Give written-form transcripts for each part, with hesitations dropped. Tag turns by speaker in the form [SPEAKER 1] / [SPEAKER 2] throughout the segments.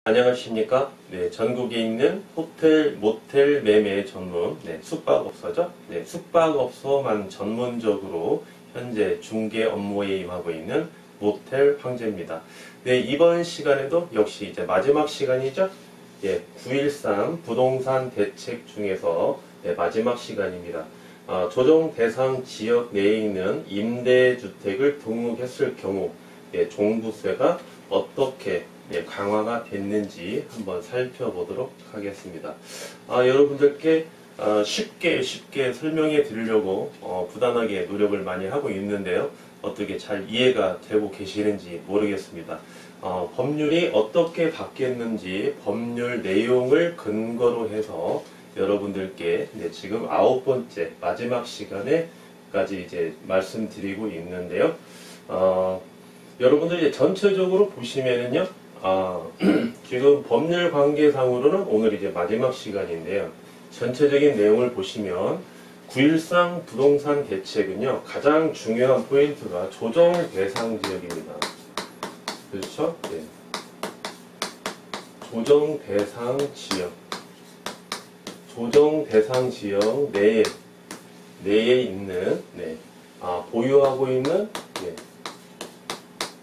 [SPEAKER 1] 안녕하십니까? 네, 전국에 있는 호텔, 모텔 매매 전문 숙박업소죠. 네, 숙박업소만 전문적으로 현재 중개 업무에 임하고 있는 모텔 황제입니다. 네, 이번 시간에도 역시 이제 마지막 시간이죠. 예, 9.13 부동산 대책 중에서 마지막 시간입니다. 조정 대상 지역 내에 있는 임대주택을 등록했을 경우 종부세가 어떻게 강화가 됐는지 한번 살펴보도록 하겠습니다. 여러분들께 쉽게 설명해 드리려고 부단하게 노력을 많이 하고 있는데요. 어떻게 잘 이해가 되고 계시는지 모르겠습니다. 법률이 어떻게 바뀌었는지 법률 내용을 근거로 해서 여러분들께 지금 9번째 마지막 시간에까지 이제 말씀드리고 있는데요. 여러분들 이제 전체적으로 보시면은요, 지금 법률 관계상으로는 오늘 이제 마지막 시간인데요. 전체적인 내용을 보시면 9.13 부동산 대책은요, 가장 중요한 포인트가 조정 대상 지역입니다. 그렇죠? 네. 조정 대상 지역. 조정 대상 지역 내에 있는, 보유하고 있는,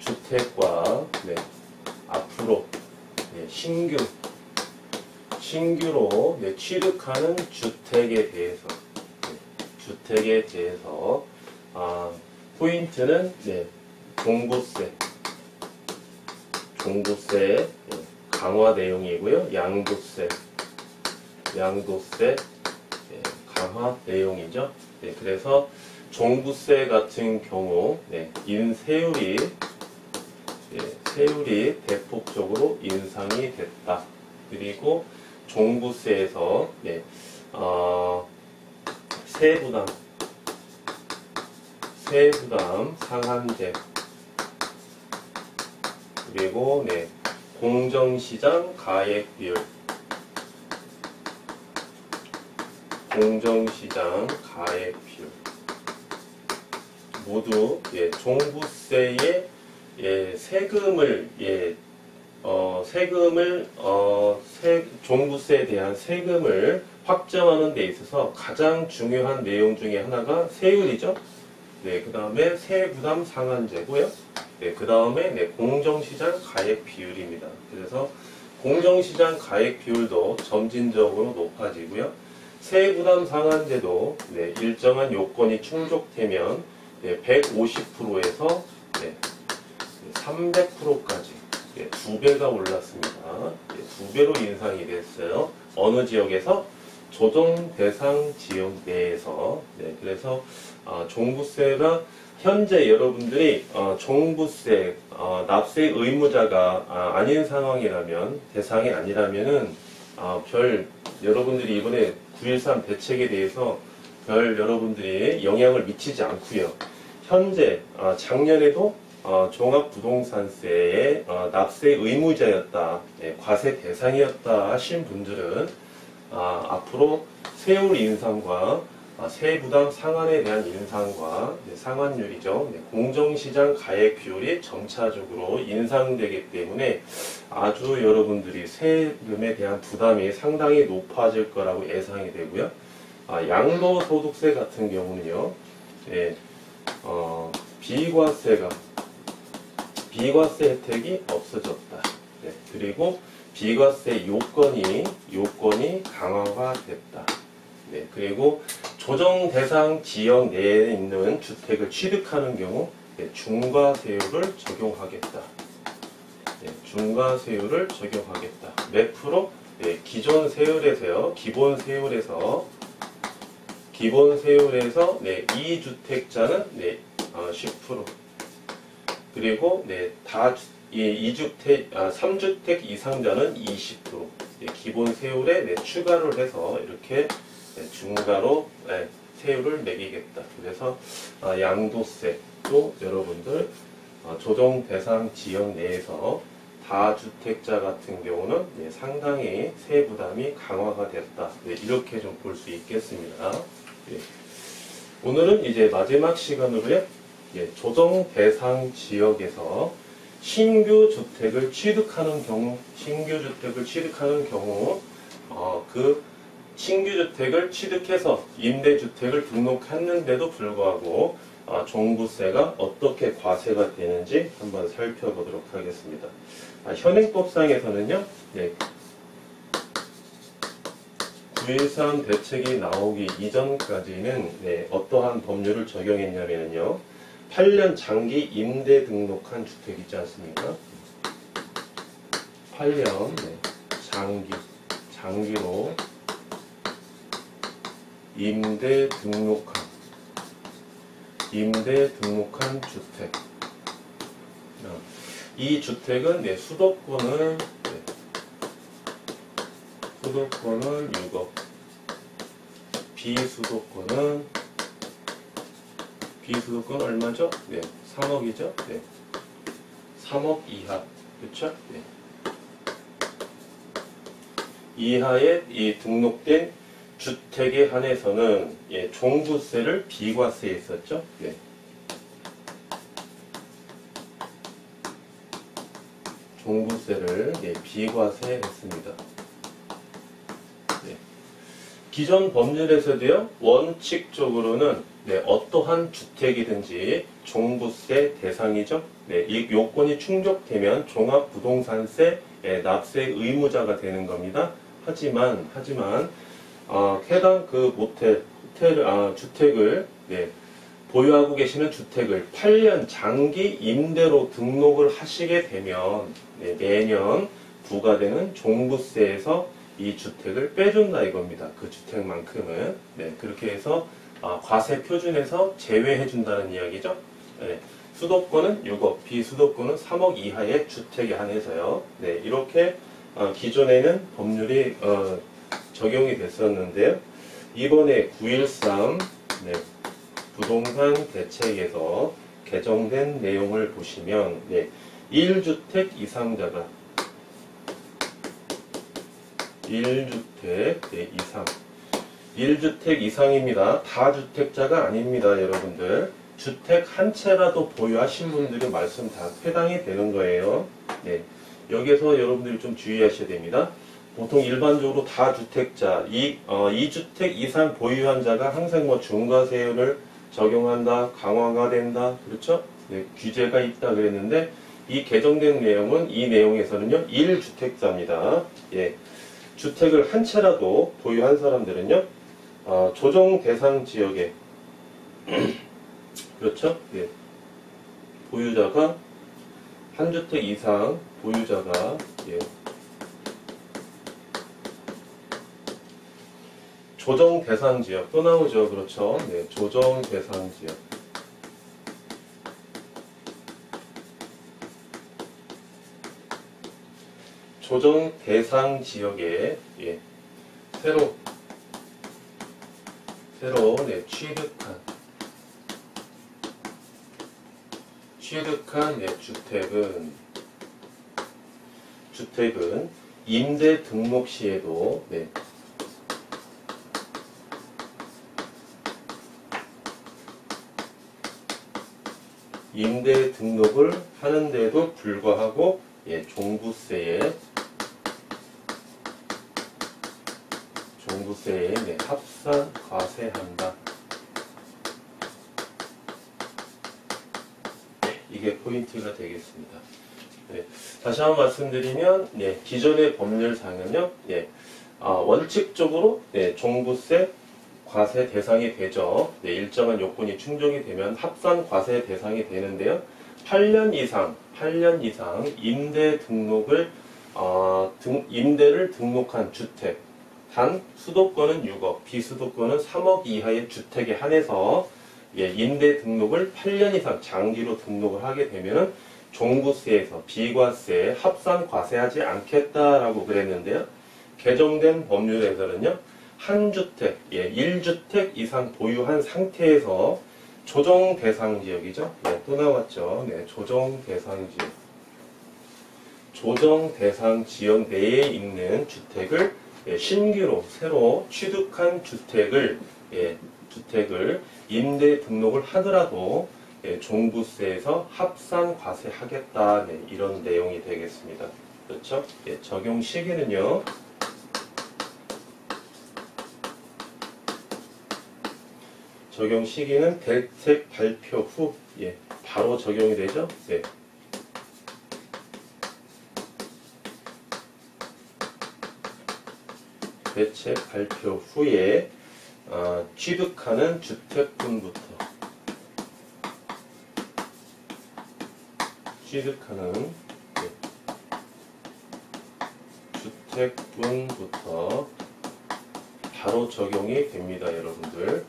[SPEAKER 1] 주택과, 앞으로, 신규로 취득하는 주택에 대해서, 포인트는, 종부세 강화 내용이고요. 양도세 강화 내용이죠. 그래서 종부세 같은 경우 세율이 대폭적으로 인상이 됐다. 그리고 종부세에서 세부담 상한제, 그리고 공정시장 가액 비율 모두 종부세의 종부세에 대한 세금을 확정하는 데 있어서 가장 중요한 내용 중에 하나가 세율이죠. 그 다음에 세부담 상한제고요. 그 다음에 공정시장 가액 비율입니다. 그래서 공정시장 가액 비율도 점진적으로 높아지고요. 세부담 상한제도 일정한 요건이 충족되면 150%에서 300%까지 2배가 올랐습니다. 2배로 인상이 됐어요. 어느 지역에서? 조정 대상 지역 내에서. 그래서 종부세가 현재 여러분들이 종부세 납세 의무자가 아닌 상황이라면, 대상이 아니라면은 여러분들이 이번에 9.13 대책에 대해서 여러분들이 영향을 미치지 않고요. 현재 작년에도 종합부동산세의 납세 의무자였다, 과세 대상이었다 하신 분들은 앞으로 세율 인상과 세부담 상한에 대한 인상과 상한율이죠. 공정시장 가액 비율이 점차적으로 인상되기 때문에 아주 여러분들이 세금에 대한 부담이 상당히 높아질 거라고 예상이 되고요. 양도소득세 같은 경우는요, 비과세 혜택이 없어졌다. 그리고 비과세 요건이 강화가 됐다. 그리고 조정 대상 지역 내에 있는 주택을 취득하는 경우 중과세율을 적용하겠다. 중과세율을 적용하겠다. 몇 프로? 기존 세율에서요. 기본 세율에서 2주택자는 10%. 그리고 3주택 이상자는 20%. 기본 세율에 추가를 해서 이렇게 중과로 세율을 매기겠다. 그래서 양도세도 여러분들 조정 대상 지역 내에서 다주택자 같은 경우는 상당히 세부담이 강화가 됐다. 이렇게 좀 볼 수 있겠습니다. 오늘은 이제 마지막 시간으로요. 조정 대상 지역에서 신규 주택을 취득하는 경우, 그 신규 주택을 취득해서 임대주택을 등록했는데도 불구하고 종부세가 어떻게 과세가 되는지 한번 살펴보도록 하겠습니다. 현행법상에서는요, 네, 9.13 대책이 나오기 이전까지는 네, 어떠한 법률을 적용했냐면요, 8년 장기 임대 등록한 주택 있지 않습니까? 8년 네, 장기로 임대 등록한 주택. 이 주택은 네, 수도권은 6억, 비수도권은 얼마죠? 네, 3억이죠? 네. 3억 이하. 그렇죠? 네. 이하의 이 등록된 주택에 한해서는 예, 종부세를 비과세했었죠. 네. 종부세를 예, 비과세했습니다. 네. 기존 법률에서도요, 원칙적으로는 네, 어떠한 주택이든지 종부세 대상이죠. 네, 이 요건이 충족되면 종합부동산세 납세 의무자가 되는 겁니다. 하지만 해당 그 주택을 네, 보유하고 계시는 주택을 8년 장기 임대로 등록을 하시게 되면 네, 매년 부과되는 종부세에서 이 주택을 빼준다 이겁니다. 그 주택만큼은 네, 그렇게 해서 과세 표준에서 제외해 준다는 이야기죠. 네, 수도권은 6억, 비수도권은 3억 이하의 주택에 한해서요. 네, 이렇게 기존에는 법률이 적용이 됐었는데요. 이번에 9.13 네, 부동산 대책에서 개정된 내용을 보시면 네, 1주택 이상자가 1주택 네, 이상 1주택 이상입니다. 다주택자가 아닙니다. 여러분들 주택 한 채라도 보유하신 분들의 말씀 다 해당이 되는 거예요. 네, 여기서 여러분들이 좀 주의하셔야 됩니다. 보통 일반적으로 다주택자, 2주택 이상 보유한 자가 항상 뭐 중과세율을 적용한다, 강화가 된다, 그렇죠? 네, 규제가 있다 그랬는데 이 개정된 내용은 이 내용에서는요 1주택자입니다. 예, 주택을 한 채라도 보유한 사람들은요 조정 대상 지역에 그렇죠? 예, 보유자가 한 주택 이상 보유자가 예, 조정 대상 지역 또 나오죠. 그렇죠? 네, 조정 대상 지역. 조정 대상 지역에 예, 새로 네, 취득한 네, 주택은 임대 등록 시에도 네, 임대 등록을 하는데도 불구하고 예, 종부세에 네, 합산 과세한다. 네, 이게 포인트가 되겠습니다. 네, 다시 한번 말씀드리면 네, 기존의 법률상은요 네, 원칙적으로 네, 종부세 과세 대상이 되죠. 네, 일정한 요건이 충족이 되면 합산 과세 대상이 되는데요. 8년 이상 임대 등록을 임대를 등록한 주택, 단 수도권은 6억, 비수도권은 3억 이하의 주택에 한해서 예, 임대 등록을 8년 이상 장기로 등록을 하게 되면 종부세에서 비과세, 합산 과세하지 않겠다라고 그랬는데요. 개정된 법률에서는요. 한 주택, 예, 1주택 이상 보유한 상태에서 조정 대상 지역이죠. 네, 또 나왔죠. 네, 조정 대상 지역. 조정 대상 지역 내에 있는 주택을 예, 신규로 새로 취득한 주택을 임대 등록을 하더라도 종부세에서 합산 과세하겠다. 네, 이런 내용이 되겠습니다. 그렇죠? 적용 시기는요. 적용 시기는 대책 발표 후 바로 적용이 되죠. 네. 대책 발표 후에 취득하는 주택분부터 주택분부터 바로 적용이 됩니다, 여러분들.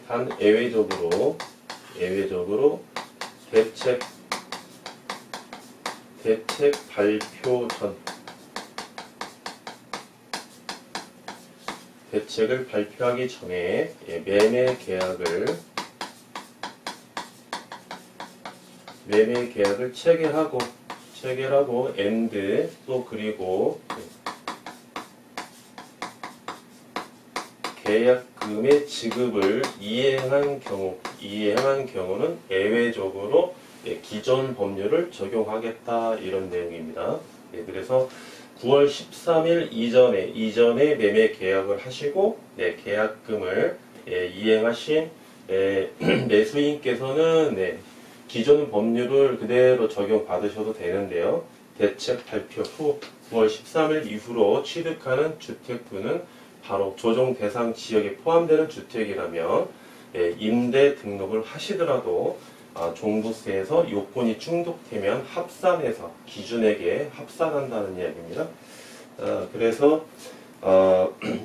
[SPEAKER 1] 단 예외적으로 대책 발표 전 대책을 발표하기 전에 매매 계약을 체결하고 and 또 그리고 계약금의 지급을 이행한 경우는 예외적으로 기존 법률을 적용하겠다 이런 내용입니다. 그래서 9월 13일 이전에 매매 계약을 하시고 계약금을 이행하신 매수인께서는 기존 법률을 그대로 적용받으셔도 되는데요. 대책 발표 후 9월 13일 이후로 취득하는 주택분은 바로 조정 대상 지역에 포함되는 주택이라면 임대 등록을 하시더라도 종부세에서 요건이 충족되면 합산해서 기준액에 합산한다는 이야기입니다. 그래서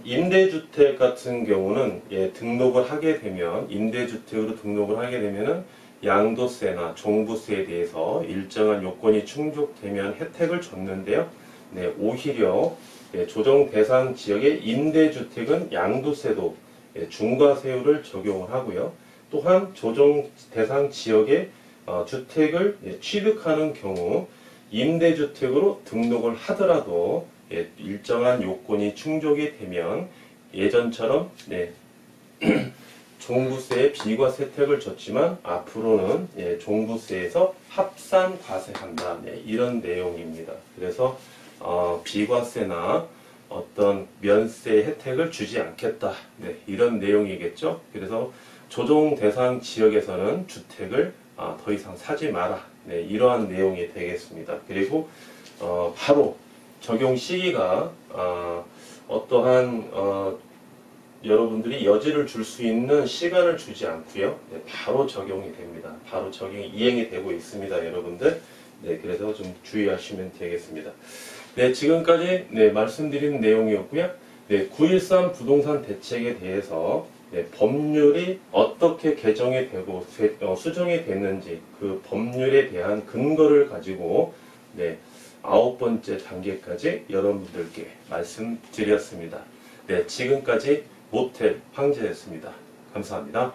[SPEAKER 1] 임대주택 같은 경우는 등록을 하게 되면 임대주택으로 등록을 하게 되면은 양도세나 종부세에 대해서 일정한 요건이 충족되면 혜택을 줬는데요. 오히려 조정 대상 지역의 임대주택은 양도세도 중과세율을 적용을 하고요. 또한 조정 대상 지역의 주택을 취득하는 경우 임대주택으로 등록을 하더라도 일정한 요건이 충족이 되면 예전처럼 종부세에 비과세 혜택을 줬지만 앞으로는 종부세에서 합산 과세한다. 이런 내용입니다. 그래서 비과세나 어떤 면세 혜택을 주지 않겠다. 이런 내용이겠죠. 그래서 조정 대상 지역에서는 주택을 더 이상 사지 마라. 이러한 내용이 되겠습니다. 그리고 바로 적용 시기가 어떠한 여러분들이 여지를 줄 수 있는 시간을 주지 않고요. 바로 적용이 됩니다. 바로 적용이 이행이 되고 있습니다, 여러분들. 그래서 좀 주의하시면 되겠습니다. 지금까지 말씀드린 내용이었고요. 9.13 부동산 대책에 대해서 법률이 어떻게 개정이 되고 수정이 됐는지 그 법률에 대한 근거를 가지고 9번째 단계까지 여러분들께 말씀드렸습니다. 지금까지 모텔 황제였습니다. 감사합니다.